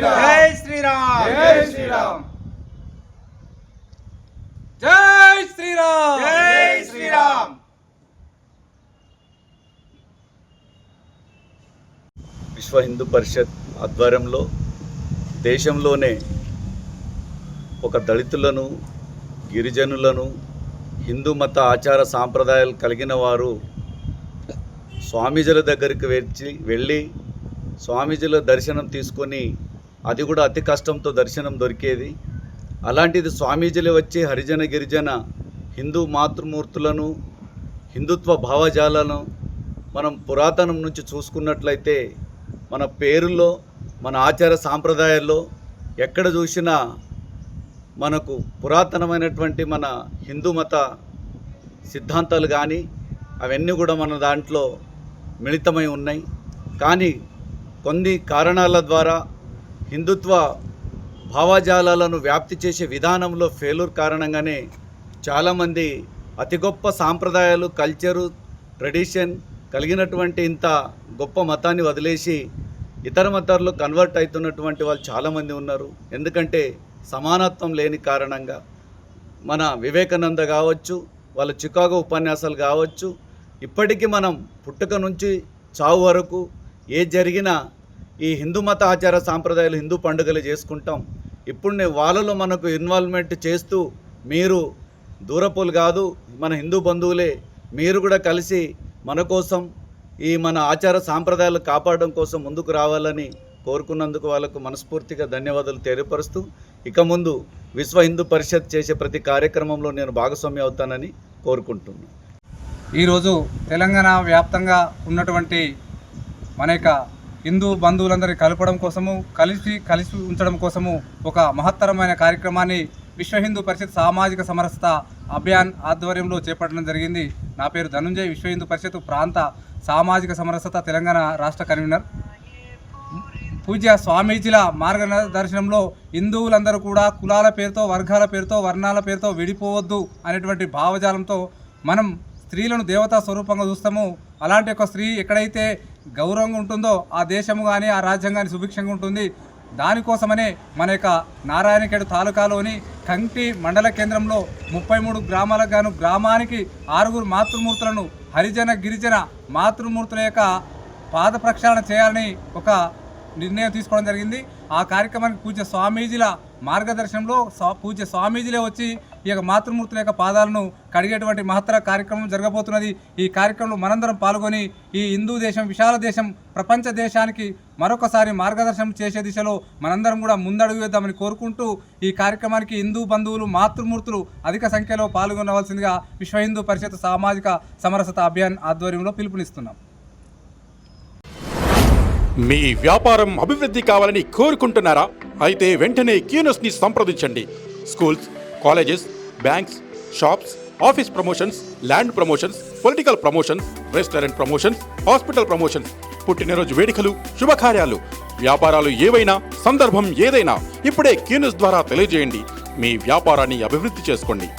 శ్రీరామ్ జై శ్రీరామ్ జై శ్రీరామ్ జై శ్రీరామ్. విశ్వ హిందూ పరిషత్ ఆధ్వర్యంలో దేశంలోనే ఒక దళితులను, గిరిజనులను, హిందూ మత ఆచార సాంప్రదాయాలు కలిగిన వారు స్వామీజీల దగ్గరికి వెళ్ళి స్వామీజీల దర్శనం తీసుకొని, అది కూడా అతి కష్టంతో దర్శనం దొరికేది. అలాంటిది స్వామీజీలు వచ్చి హరిజన గిరిజన హిందూ మాతృమూర్తులను, హిందుత్వ భావజాలను మనం పురాతనం నుంచి చూసుకున్నట్లయితే మన పేరుల్లో, మన ఆచార సాంప్రదాయాల్లో ఎక్కడ చూసినా మనకు పురాతనమైనటువంటి మన హిందూ మత సిద్ధాంతాలు కానీ అవన్నీ కూడా మన దాంట్లో మిళితమై ఉన్నాయి. కానీ కొన్ని కారణాల ద్వారా హిందుత్వ భావజాలాలను వ్యాప్తి చేసే విధానంలో ఫెయిల్యూర్ కారణంగానే చాలామంది అతి గొప్ప సాంప్రదాయాలు, కల్చరు, ట్రెడిషన్ కలిగినటువంటి ఇంత గొప్ప మతాన్ని వదిలేసి ఇతర మతాల్లో కన్వర్ట్ అవుతున్నటువంటి వాళ్ళు చాలామంది ఉన్నారు. ఎందుకంటే సమానత్వం లేని కారణంగా మన వివేకానంద కావచ్చు, వాళ్ళ చికాగో ఉపన్యాసాలు కావచ్చు, ఇప్పటికీ మనం పుట్టుక నుంచి చావు వరకు ఏ జరిగినా ఈ హిందూ మత ఆచార సాంప్రదాయాలు, హిందూ పండుగలు చేసుకుంటాం. ఇప్పుడు వాళ్ళలో మనకు ఇన్వాల్వ్మెంట్ చేస్తూ, మీరు దూరపోలు కాదు, మన హిందూ బంధువులే, మీరు కూడా కలిసి మన కోసం ఈ మన ఆచార సాంప్రదాయాలు కాపాడడం కోసం ముందుకు రావాలని కోరుకున్నందుకు వాళ్ళకు మనస్ఫూర్తిగా ధన్యవాదాలు తెలియపరుస్తూ, ఇక ముందు విశ్వ హిందూ పరిషత్ చేసే ప్రతి కార్యక్రమంలో నేను భాగస్వామ్యం అవుతానని కోరుకుంటున్నాను. ఈరోజు తెలంగాణ వ్యాప్తంగా ఉన్నటువంటి మన యొక్క హిందూ బంధువులందరినీ కలపడం కోసము, కలిసి ఉంచడం కోసము ఒక మహత్తరమైన కార్యక్రమాన్ని విశ్వ హిందూ పరిషత్ సామాజిక సమరసత అభియాన్ ఆధ్వర్యంలో చేపట్టడం జరిగింది. నా పేరు ధనుంజయ్, విశ్వ హిందూ పరిషత్ ప్రాంత సామాజిక సమరసత తెలంగాణ రాష్ట్ర కన్వీనర్. పూజ్య స్వామీజీల మార్గదర్శనంలో హిందువులందరూ కూడా కులాల పేరుతో, వర్గాల పేరుతో, వర్ణాల పేరుతో విడిపోవద్దు అనేటువంటి భావజాలంతో మనం స్త్రీలను దేవతా స్వరూపంగా చూస్తాము. అలాంటి ఒక స్త్రీ ఎక్కడైతే గౌరవంగా ఉంటుందో ఆ దేశము కానీ, ఆ రాజ్యం కానీ సుభిక్షంగా ఉంటుంది. దానికోసమనే మన యొక్క నారాయణఖేడ్ తాలూకాలోని కంటి మండల కేంద్రంలో 33 గ్రామాలకు గాను గ్రామానికి 6 మాతృమూర్తులను, హరిజన గిరిజన మాతృమూర్తుల యొక్క పాద ప్రక్షాళన చేయాలని ఒక నిర్ణయం తీసుకోవడం జరిగింది. ఆ కార్యక్రమానికి పూజ్య స్వామీజీల మార్గదర్శనంలో పూజ్య స్వామీజీలే వచ్చి ఈ యొక్క మాతృమూర్తుల యొక్క పాదాలను కడిగేటువంటి మహత్తర కార్యక్రమం జరగబోతున్నది. ఈ కార్యక్రమంలో మనందరం పాల్గొని ఈ హిందూ దేశం, విశాల దేశం, ప్రపంచ దేశానికి మరొకసారి మార్గదర్శనం చేసే దిశలో మనందరం కూడా ముందడుగు వేద్దామని కోరుకుంటూ, ఈ కార్యక్రమానికి హిందూ బంధువులు, మాతృమూర్తులు అధిక సంఖ్యలో పాల్గొనవలసిందిగా విశ్వ హిందూ పరిషత్ సామాజిక సమరసత అభియాన్ ఆధ్వర్యంలో పిలుపునిస్తున్నాం. మీ వ్యాపారం అభివృద్ధి కావాలని కోరుకుంటున్నారా? అయితే వెంటనే క్యూనస్ని సంప్రదించండి. Schools, colleges, banks, shops, office promotions, land promotions, political promotions, restaurant promotions, hospital promotions, పుట్టినరోజు వేడుకలు, శుభకార్యాలు, వ్యాపారాలు ఏవైనా, సందర్భం ఏదైనా ఇప్పుడే క్యూనస్ ద్వారా తెలియజేయండి. మీ వ్యాపారాన్ని అభివృద్ధి చేసుకోండి.